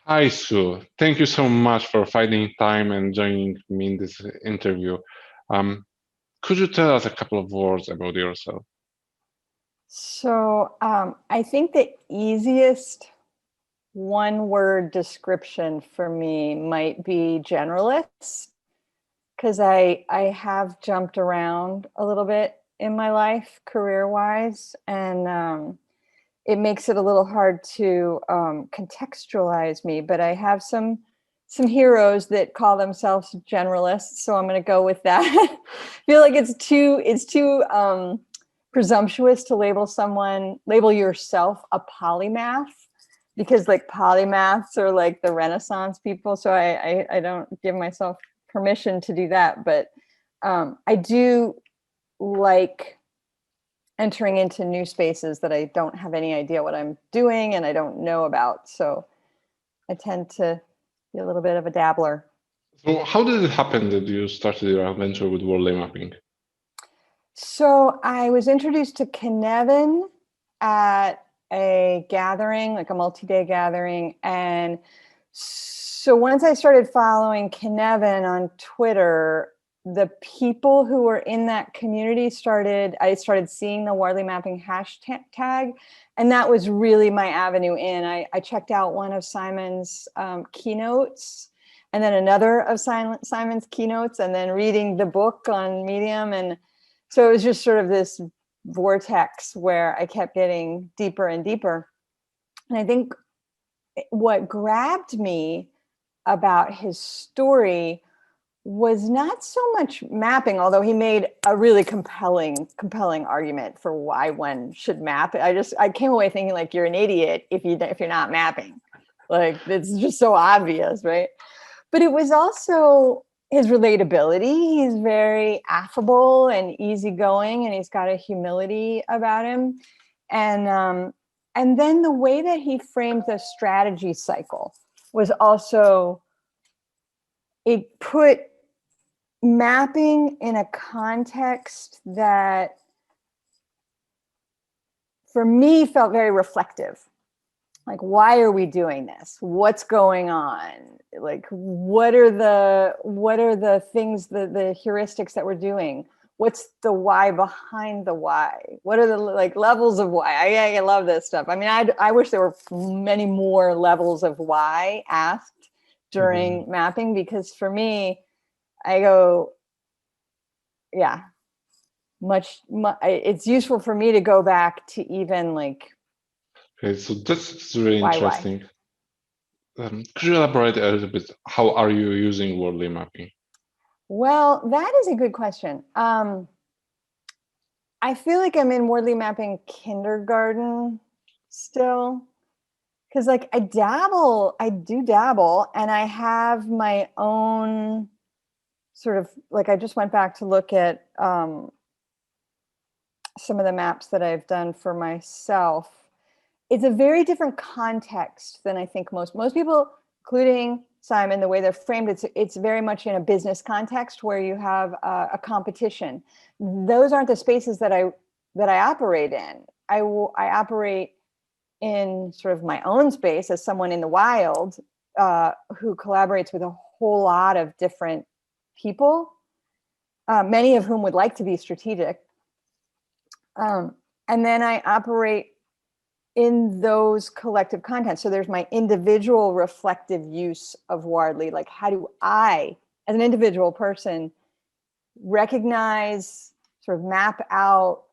Hi, Sue. Thank you so much for finding time and joining me in this interview. Um, could you tell us a couple of words about yourself? I think the easiest one word description for me might be generalist, because I have jumped around a little bit in my life career wise, and it makes it a little hard to contextualize me. But I have some heroes that call themselves generalists, so I'm going to go with that. I feel like it's too presumptuous to label yourself a polymath, because like polymaths are like the Renaissance people. So I don't give myself permission to do that, but I do like entering into new spaces that I don't have any idea what I'm doing and I don't know about. So I tend to be a little bit of a dabbler. So, how did it happen that you started your adventure with Wardley Mapping? So I was introduced to Kinevin at a gathering, like a multi-day gathering. And so once I started following Kinevin on Twitter, the people who were in that community I started seeing the Wardley Mapping hashtag. And that was really my avenue in. I checked out one of Simon's keynotes, and then another of Simon's keynotes, and then reading the book on Medium. And so it was just sort of this vortex where I kept getting deeper and deeper. And I think what grabbed me about his story was not so much mapping, although he made a really compelling argument for why one should map. I came away thinking, like, you're an idiot if you're not mapping. Like, it's just so obvious, right? But it was also his relatability. He's very affable and easygoing, and he's got a humility about him. And then the way that he framed the strategy cycle was also, it put mapping in a context that for me felt very reflective. Like, why are we doing this? What's going on? Like, what are the things, the heuristics that we're doing? What's the why behind the why? What are the like levels of why? I love this stuff. I mean, I wish there were many more levels of why asked during mapping, because for me, I go, yeah, it's useful for me to go back to even like, Okay, so that's really why? interesting. Could you elaborate a little bit? How are you using Wordly Mapping? Well, that is a good question. I feel like I'm in Wordly Mapping kindergarten still, because like I do dabble, and I have my own sort of, like, I just went back to look at some of the maps that I've done for myself. It's a very different context than I think most people, including Simon, the way they're framed, it's very much in a business context where you have a competition. Those aren't the spaces that I operate in. I operate in sort of my own space as someone in the wild who collaborates with a whole lot of different people, many of whom would like to be strategic. And then I operate in those collective contents. So there's my individual reflective use of Wardley. Like, how do I, as an individual person, recognize, sort of map out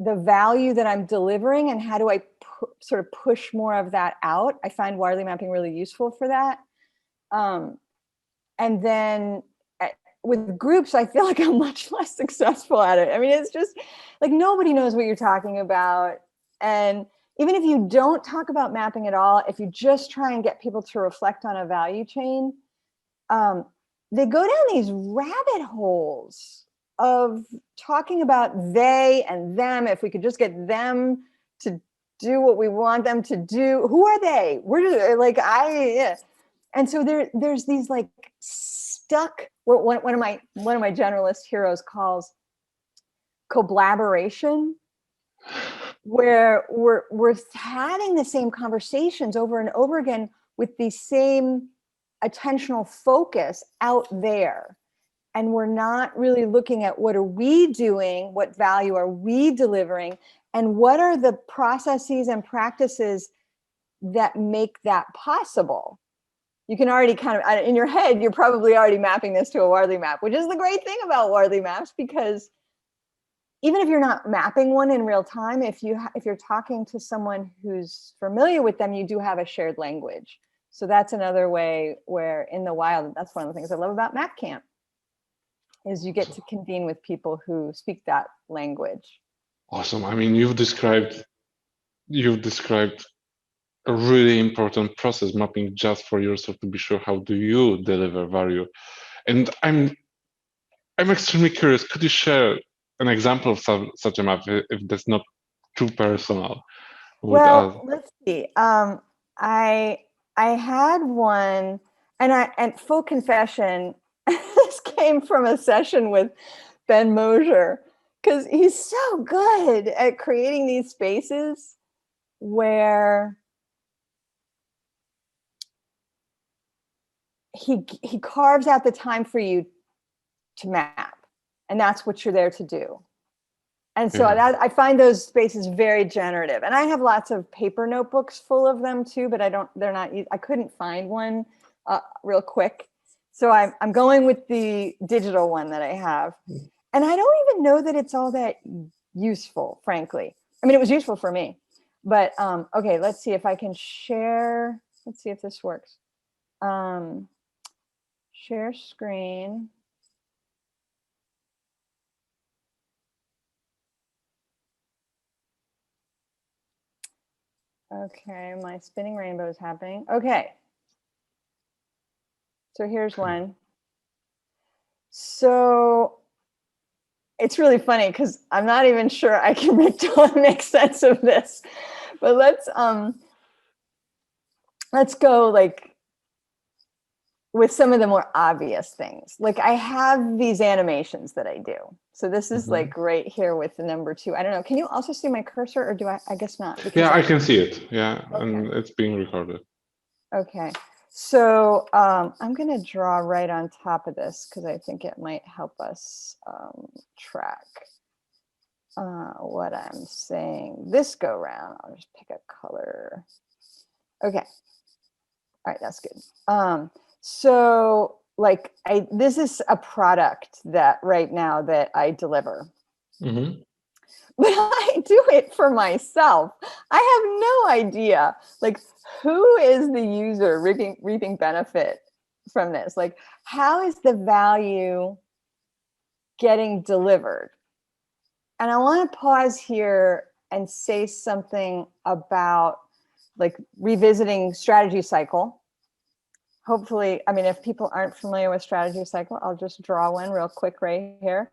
the value that I'm delivering, and how do I sort of push more of that out? I find Wardley mapping really useful for that. And then with groups, I feel like I'm much less successful at it. I mean, it's just like nobody knows what you're talking about. And even if you don't talk about mapping at all, if you just try and get people to reflect on a value chain, they go down these rabbit holes of talking about they and them. If we could just get them to do what we want them to do. Who are they? Where do like yeah. And so there's these like stuck, what one of my generalist heroes calls collaboration, where we're having the same conversations over and over again, with the same attentional focus out there. And we're not really looking at what are we doing, what value are we delivering, and what are the processes and practices that make that possible. You can already kind of, in your head, you're probably already mapping this to a Wardley map, which is the great thing about Wardley maps, because even if you're not mapping one in real time, if you're talking to someone who's familiar with them, you do have a shared language. So that's another way where in the wild, that's one of the things I love about Map Camp, is you get to convene with people who speak that language. Awesome. I mean, you've described a really important process, mapping just for yourself to be sure how do you deliver value. And I'm extremely curious. Could you share an example of such a map, if that's not too personal? Well, let's see. I had one, and full confession, this came from a session with Ben Mosier, because he's so good at creating these spaces where he carves out the time for you to map, and that's what you're there to do. And so I find those spaces very generative. And I have lots of paper notebooks full of them too, but I couldn't find one real quick. So I'm going with the digital one that I have. And I don't even know that it's all that useful, frankly. I mean, it was useful for me. But okay, let's see if I can share. Let's see if this works. Share screen. Okay, my spinning rainbow is happening. Okay. So here's one. So it's really funny because I'm not even sure I can make sense of this. But let's go like with some of the more obvious things. Like I have these animations that I do. So this is like right here with the number 2. I don't know. Can you also see my cursor, or do I guess not? Yeah, I can see it. Yeah, okay. And it's being recorded. Okay. So I'm going to draw right on top of this because I think it might help us track what I'm saying. This go round, I'll just pick a color. Okay. All right, that's good. So like this is a product that right now that I deliver. But I do it for myself. I have no idea like who is the user reaping benefit from this. Like how is the value getting delivered? And I want to pause here and say something about like revisiting strategy cycle. Hopefully, I mean, if people aren't familiar with strategy cycle, I'll just draw one real quick right here.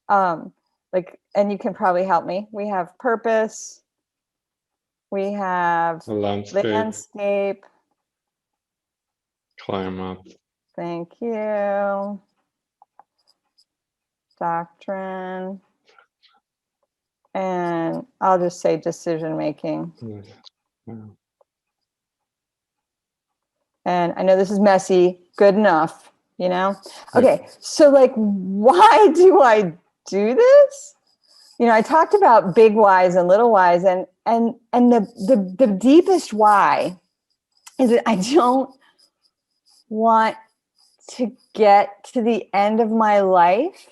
And you can probably help me. We have purpose. We have landscape. Climate. Thank you. Doctrine. And I'll just say decision making. Yeah. And I know this is messy, good enough, you know? Okay, so like, why do I do this? You know, I talked about big whys and little whys, and the deepest why is that I don't want to get to the end of my life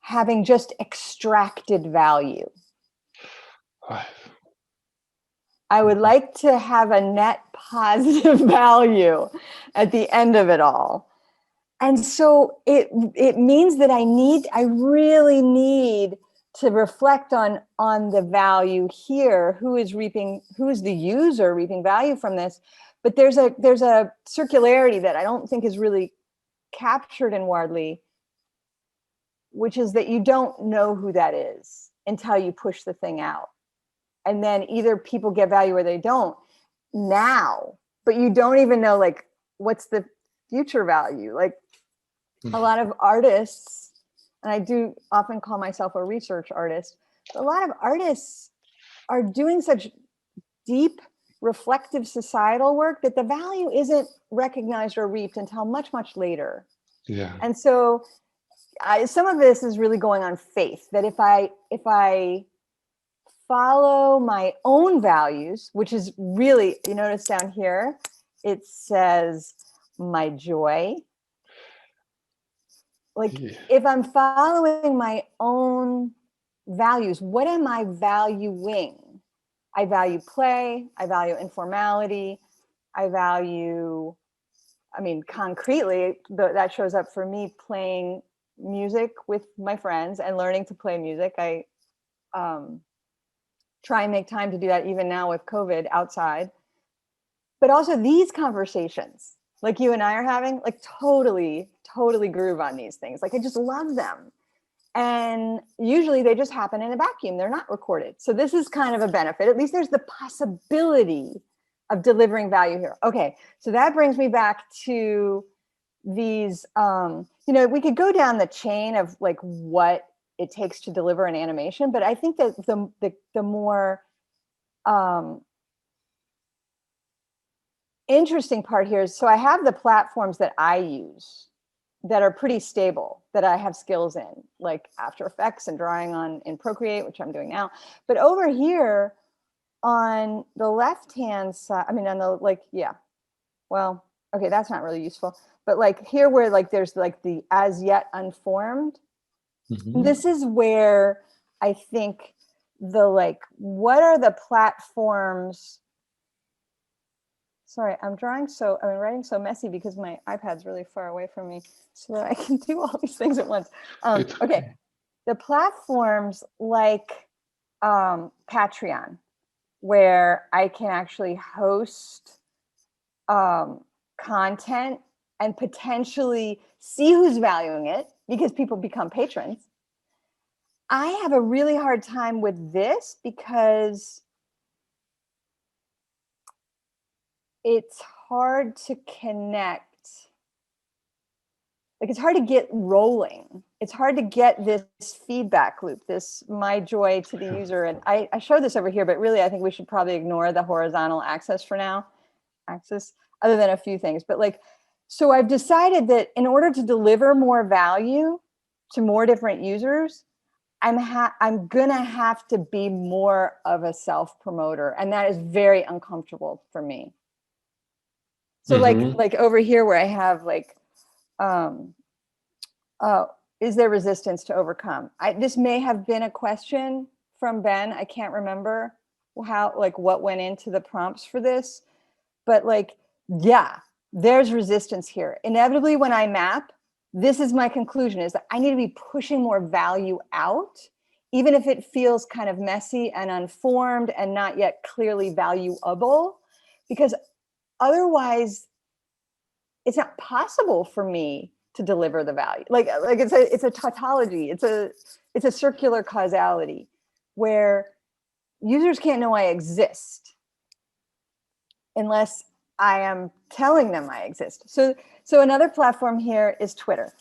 having just extracted value. I would like to have a net positive value at the end of it all. And so it means that I really need to reflect on the value here. Who is the user reaping value from this? But there's a circularity that I don't think is really captured in Wardley, which is that you don't know who that is until you push the thing out. And then either people get value or they don't now, but you don't even know like what's the future value. Like a lot of artists, and I do often call myself a research artist, but a lot of artists are doing such deep reflective societal work that the value isn't recognized or reaped until much, much later. Yeah. And so some of this is really going on faith, that if I follow my own values, which is really, you notice down here, it says my joy. Like, Yeah. if I'm following my own values, what am I valuing? I value play, I value informality, I value, I mean, concretely, that shows up for me playing music with my friends and learning to play music. I try and make time to do that even now with COVID outside. But also these conversations, like you and I are having, like totally groove on these things. Like I just love them. And usually they just happen in a vacuum. They're not recorded. So this is kind of a benefit. At least there's the possibility of delivering value here. Okay, so that brings me back to these, we could go down the chain of like what it takes to deliver an animation, but I think that the more interesting part here is, so I have the platforms that I use that are pretty stable, that I have skills in, like After Effects and drawing on in Procreate, which I'm doing now. But over here on the left-hand side, I mean, on the, like, yeah, well, okay, that's not really useful. But like here where like there's like the as yet unformed, this is where I think the like, what are the platforms? Sorry, I'm writing so messy because my iPad's really far away from me so that I can do all these things at once. Okay, the platforms like Patreon, where I can actually host content and potentially see who's valuing it because people become patrons. I have a really hard time with this because it's hard to connect. Like it's hard to get rolling. It's hard to get this feedback loop, this my joy to the user. And I show this over here, but really I think we should probably ignore the horizontal axis for now. Other than a few things. But like, so I've decided that in order to deliver more value to more different users, I'm gonna have to be more of a self-promoter. And that is very uncomfortable for me. So like over here where I have like, is there resistance to overcome? This may have been a question from Ben. I can't remember what went into the prompts for this, but like, yeah, there's resistance here. Inevitably when I map, this is my conclusion, is that I need to be pushing more value out, even if it feels kind of messy and unformed and not yet clearly valuable, because otherwise it's not possible for me to deliver the value. Like it's a tautology. It's a circular causality where users can't know I exist unless I am telling them I exist. So another platform here is Twitter.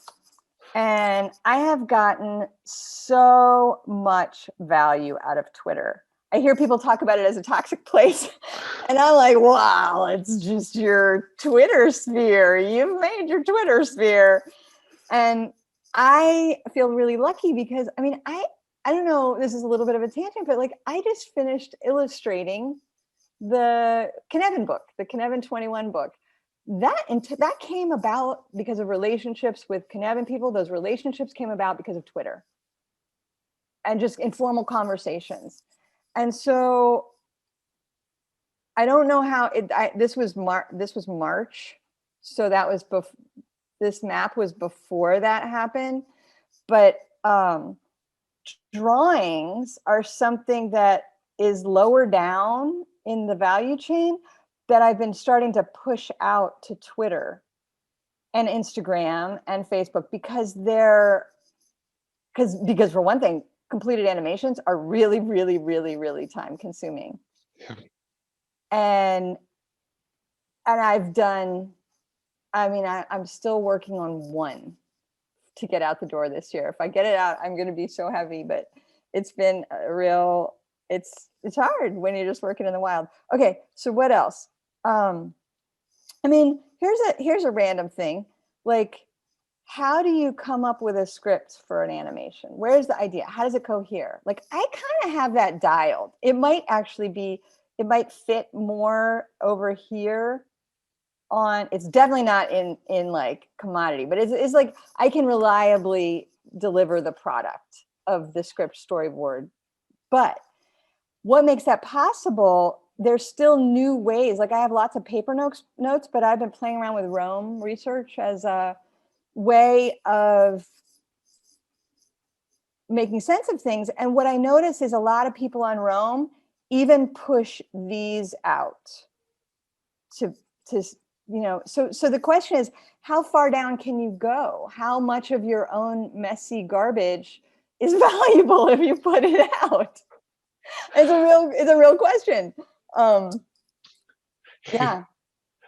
And I have gotten so much value out of Twitter. I hear people talk about it as a toxic place. And I'm like, wow, it's just your Twitter sphere. You've made your Twitter sphere. And I feel really lucky because, I mean, I don't know, this is a little bit of a tangent, but like I just finished illustrating the Cynefin book, the Cynefin 21 book. That came about because of relationships with Cynefin people. Those relationships came about because of Twitter and just informal conversations. And so I don't know how this was March. So that was this map was before that happened. But drawings are something that is lower down in the value chain that I've been starting to push out to Twitter and Instagram and Facebook because because for one thing, completed animations are really, really, really, really time consuming. Yeah. And I've done, I mean, I'm still working on one to get out the door this year. If I get it out, I'm going to be so heavy, but it's been a real it's hard when you're just working in the wild. Okay, so what else? I mean, here's a random thing. Like, how do you come up with a script for an animation? Where's the idea? How does it cohere? Like, I kind of have that dialed. It might actually be, it might fit more over here on, it's definitely not in like commodity, but it's like I can reliably deliver the product of the script storyboard. But what makes that possible, there's still new ways. Like, I have lots of paper notes, but I've been playing around with Rome research as a way of making sense of things. And what I notice is a lot of people on Rome even push these out to so the question is, how far down can you go? How much of your own messy garbage is valuable if you put it out? It's a real question. Yeah.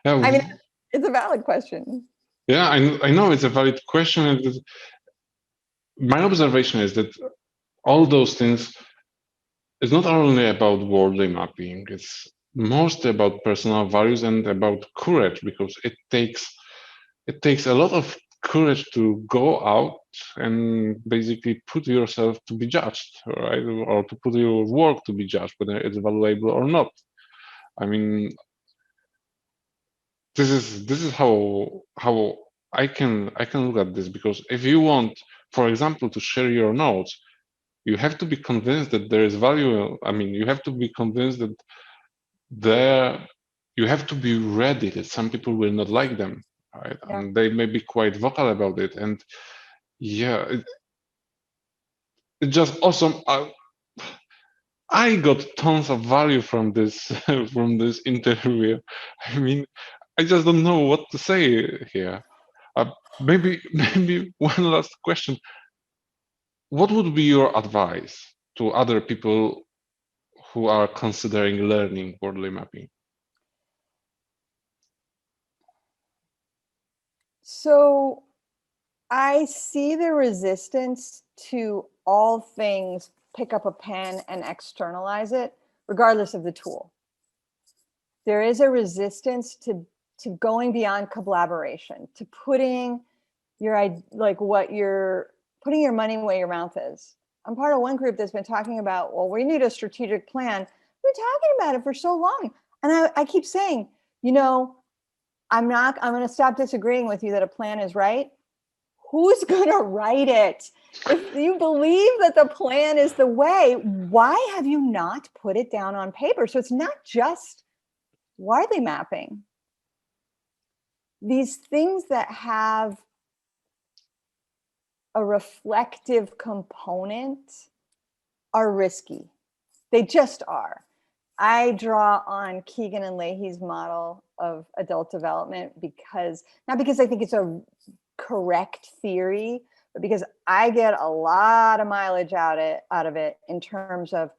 I mean, it's a valid question. Yeah, I know it's a valid question. And my observation is that all those things is not only about Wardley mapping, it's mostly about personal values and about courage, because it takes a lot of courage to go out and basically put yourself to be judged, right? Or to put your work to be judged, whether it's valuable or not. I mean, this is how I can look at this, because if you want, for example, to share your notes, you have to be convinced that there is value. I mean, you have to be convinced that you have to be ready that some people will not like them, right? Yeah. And they may be quite vocal about it. And yeah, it's just awesome. I got tons of value from this from this interview. I mean, I just don't know what to say here. Maybe one last question. What would be your advice to other people who are considering learning Wordly mapping? So I see the resistance to all things pick up a pen and externalize it, regardless of the tool. There is a resistance to going beyond collaboration, to putting putting your money where your mouth is. I'm part of one group that's been talking about, well, we need a strategic plan. We've been talking about it for so long. And I keep saying, I'm going to stop disagreeing with you that a plan is right. Who's going to write it? If you believe that the plan is the way, why have you not put it down on paper? So it's not just Wardley mapping. These things that have a reflective component are risky. They just are. I draw on Keegan and Leahy's model of adult development not because I think it's a correct theory, but because I get a lot of mileage out of it in terms of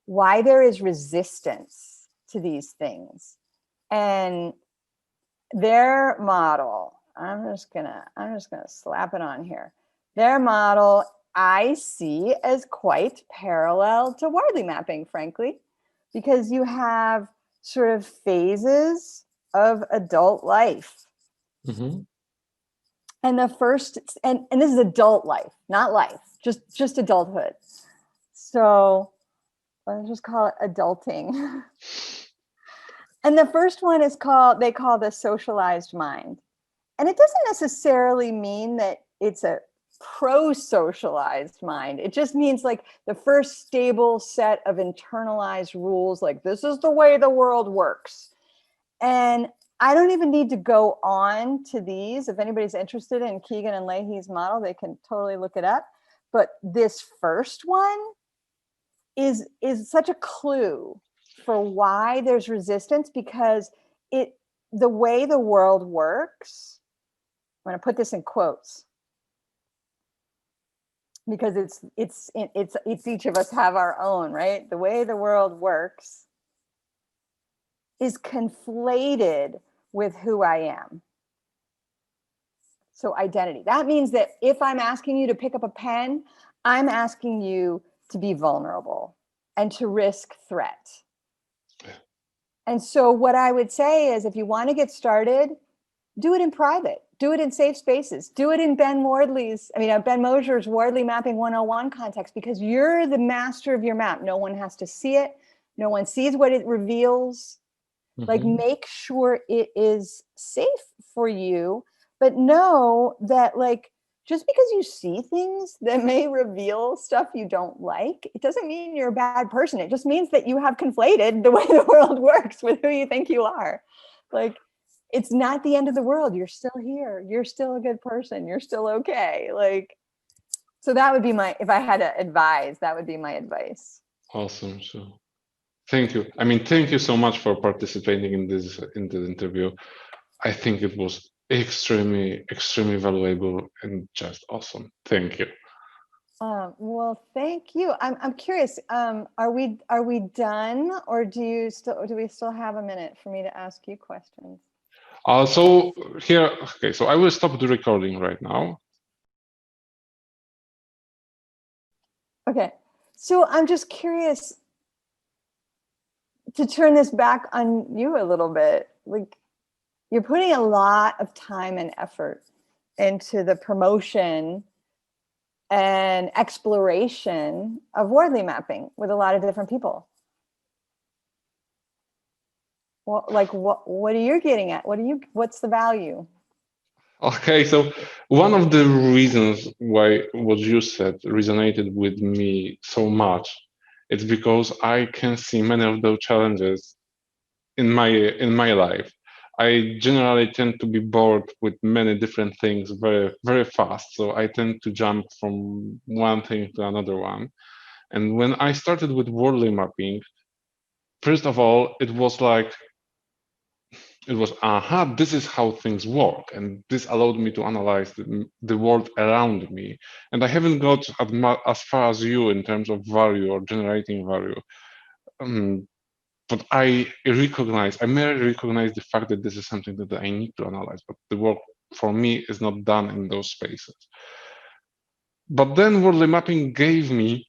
why there is resistance to these things. And their model, I'm just gonna slap it on here. Their model I see as quite parallel to Wardley mapping, frankly, because you have sort of phases of adult life. Mm-hmm. And the first, and this is adult life, not life, just adulthood. So let's just call it adulting. And the first one is they call the socialized mind. And it doesn't necessarily mean that it's a pro-socialized mind. It just means like the first stable set of internalized rules, like this is the way the world works. And I don't even need to go on to these. If anybody's interested in Keegan and Leahy's model, they can totally look it up. But this first one is such a clue for why there's resistance, because the way the world works, I'm going to put this in quotes because it's each of us have our own, right? The way the world works is conflated with who I am. So identity. That means that if I'm asking you to pick up a pen, I'm asking you to be vulnerable. and to risk threat. And so what I would say is, if you want to get started, do it in private, do it in safe spaces, do it in Ben Mosher's Wardley Mapping 101 context, because you're the master of your map. No one has to see it. No one sees what it reveals. Like, make sure it is safe for you, but know that, like, just because you see things that may reveal stuff you don't like, it doesn't mean you're a bad person. It just means that you have conflated the way the world works with who you think you are. Like, it's not the end of the world. You're still here. You're still a good person. You're still okay. Like, so that would be if I had to advise, that would be my advice. Awesome. So thank you. I mean, thank you so much for participating in this interview. I think it was extremely valuable and just awesome. Thank you. Well, thank you. I'm curious. Are we done, or do we still have a minute for me to ask you questions? So here, okay. So I will stop the recording right now. Okay. So I'm just curious to turn this back on you a little bit. Like, you're putting a lot of time and effort into the promotion and exploration of Wardley mapping with a lot of different people. Well, like, what are you getting at? What's the value? Okay, so one of the reasons why what you said resonated with me so much, it's because I can see many of those challenges in my life. I generally tend to be bored with many different things very fast. So I tend to jump from one thing to another one. And when I started with Wardley mapping, first of all, it was like, this is how things work. And this allowed me to analyze the world around me. And I haven't got as far as you in terms of value or generating value. But I merely recognize the fact that this is something that I need to analyze, but the work for me is not done in those spaces. But then Wordly Mapping gave me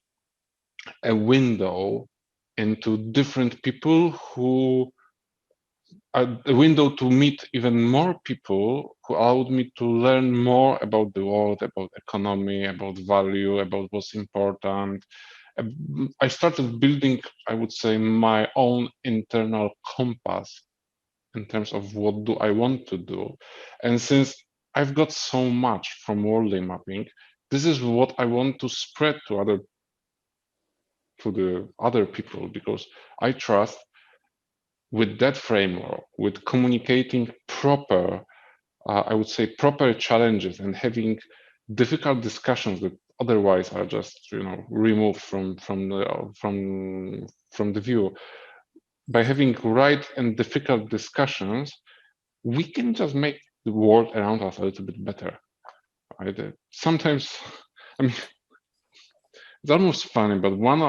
a window into different people a window to meet even more people who allowed me to learn more about the world, about economy, about value, about what's important. I started building, I would say, my own internal compass in terms of what do I want to do. And since I've got so much from Wordly Mapping, this is what I want to spread to the other people, because I trust with that framework, with communicating proper, I would say, proper challenges and having difficult discussions that otherwise are just, removed from the view. By having right and difficult discussions, we can just make the world around us a little bit better. Right? Sometimes, I mean, it's almost funny, but one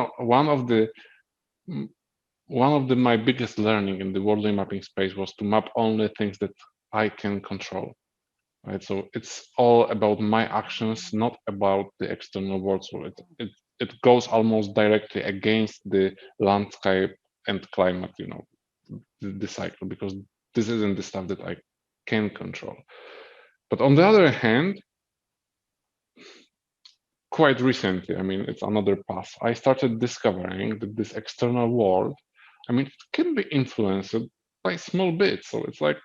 of my biggest learning in the Wordly mapping space was to map only things that I can control. Right, so it's all about my actions, not about the external world. So it goes almost directly against the landscape and climate, the cycle, because this isn't the stuff that I can control. But on the other hand, quite recently, I mean, it's another path, I started discovering that this external world, I mean, it can be influenced by small bits. So it's like,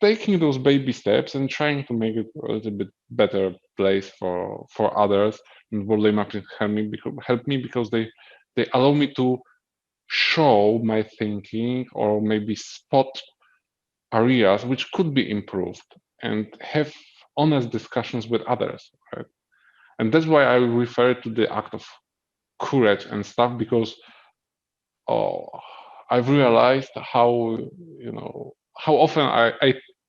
taking those baby steps and trying to make it a little bit better place for others. And Wordly Mapping help me because they allow me to show my thinking, or maybe spot areas which could be improved, and have honest discussions with others, right? And that's why I refer to the act of courage and stuff, because I've realized how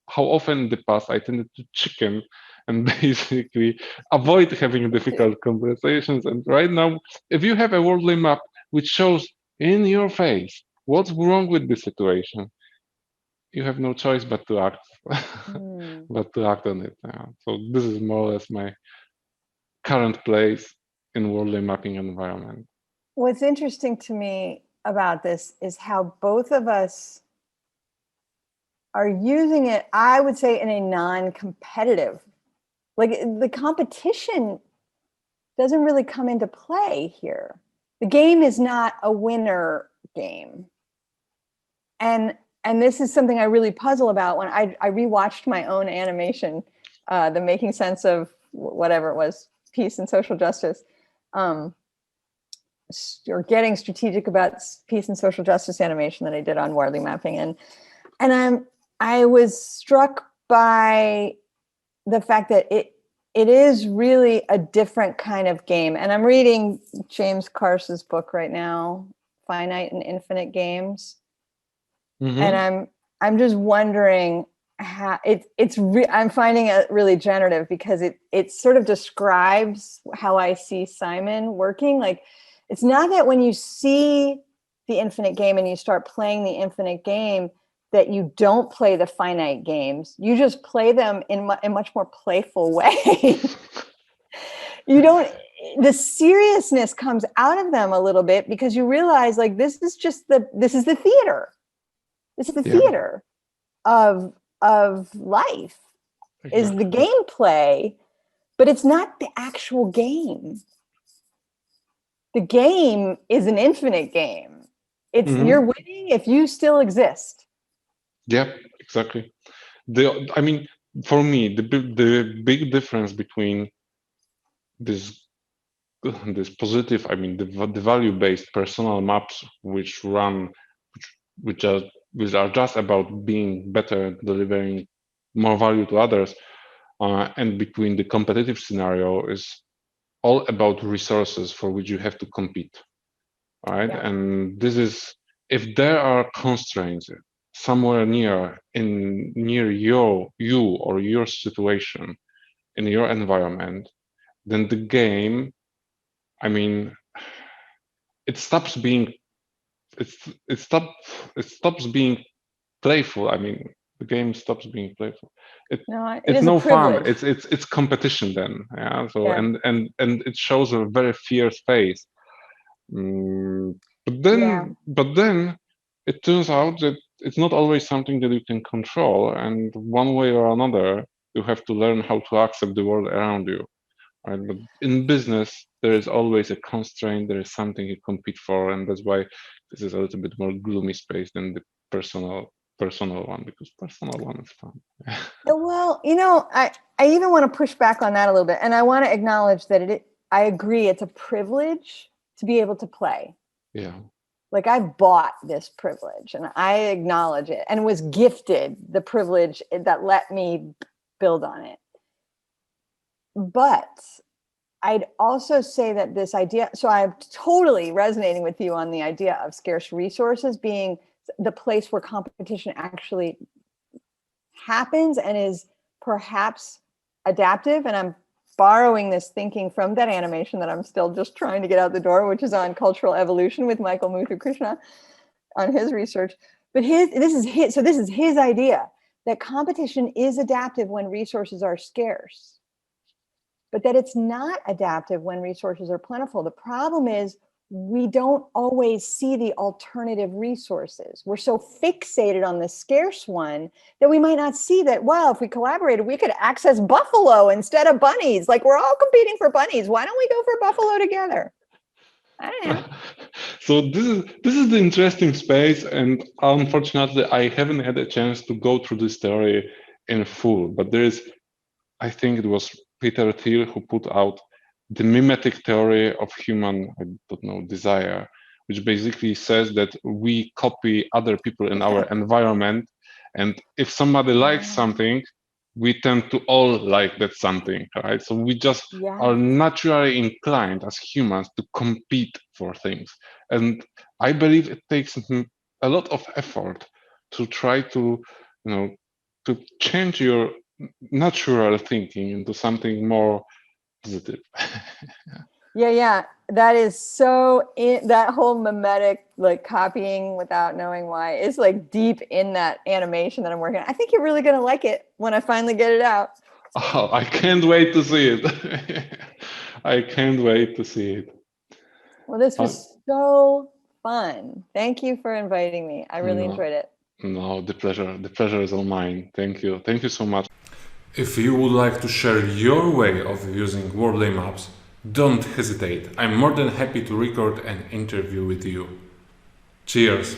how often in the past I tended to chicken and basically avoid having difficult conversations. And right now, if you have a Wordly map which shows in your face what's wrong with the situation, you have no choice but to act, but to act on it. So this is more or less my current place in Wordly mapping environment. what's interesting to me about this is how both of us are using it, I would say, in a non-competitive, like the competition doesn't really come into play here. The game is not a winner game. And this is something I really puzzle about when I rewatched my own animation, the Making Sense of whatever it was, Peace and Social Justice, or Getting Strategic About Peace and Social Justice animation that I did on Wardley Mapping. And I was struck by the fact that it is really a different kind of game. And I'm reading James Carse's book right now, Finite and Infinite Games. Mm-hmm. And I'm just wondering how I'm finding it really generative because it sort of describes how I see Simon working. Like, it's not that when you see the infinite game and you start playing the infinite game that you don't play the finite games. You just play them in a much more playful way. You don't, the seriousness comes out of them a little bit because you realize, like, this is the theater. This is the theater of life. Exactly. Is the gameplay, but it's not the actual game. The game is an infinite game. It's you're winning if you still exist. Yeah, exactly. I mean, for me, the big difference between this positive, I mean, the value-based personal maps which are just about being better, delivering more value to others, and between the competitive scenario is all about resources for which you have to compete, right? Yeah. And this is, if there are constraints somewhere near you or your situation in your environment, then the game, I mean, it stops being it stops being playful. I mean, the game stops being playful. It's no fun. It's competition then. Yeah. So yeah. And it shows a very fierce face. But then it turns out that it's not always something that you can control, and one way or another, you have to learn how to accept the world around you. Right? But in business, there is always a constraint. There is something you compete for, and that's why this is a little bit more gloomy space than the personal one, because personal one is fun. Well, I even want to push back on that a little bit, and I want to acknowledge that I agree, it's a privilege to be able to play. Yeah. Like, I bought this privilege, and I acknowledge it, and was gifted the privilege that let me build on it. But I'd also say that this idea, so I'm totally resonating with you on the idea of scarce resources being the place where competition actually happens and is perhaps adaptive. And I'm borrowing this thinking from that animation that I'm still just trying to get out the door, which is on cultural evolution with Michael Muthukrishna on his research. But this is his idea, that competition is adaptive when resources are scarce, but that it's not adaptive when resources are plentiful. The problem is we don't always see the alternative resources. We're so fixated on the scarce one that we might not see that, well, if we collaborated, we could access buffalo instead of bunnies. Like, we're all competing for bunnies. Why don't we go for buffalo together? I don't know. So this is the interesting space, and unfortunately, I haven't had a chance to go through this theory in full. But there is, I think it was Peter Thiel who put out the mimetic theory of human, I don't know, desire, which basically says that we copy other people in our environment, and if somebody likes something, we tend to all like that something, right? So we just are naturally inclined as humans to compete for things. And I believe it takes a lot of effort to try to, to change your natural thinking into something more positive. Yeah. That is so, that whole mimetic, like copying without knowing why, is like deep in that animation that I'm working on. I think you're really going to like it when I finally get it out. Oh, I can't wait to see it. I can't wait to see it. Well, this was so fun. Thank you for inviting me. I really enjoyed it. No, the pleasure is all mine. Thank you. Thank you so much. If you would like to share your way of using Wardley maps, don't hesitate. I'm more than happy to record an interview with you. Cheers!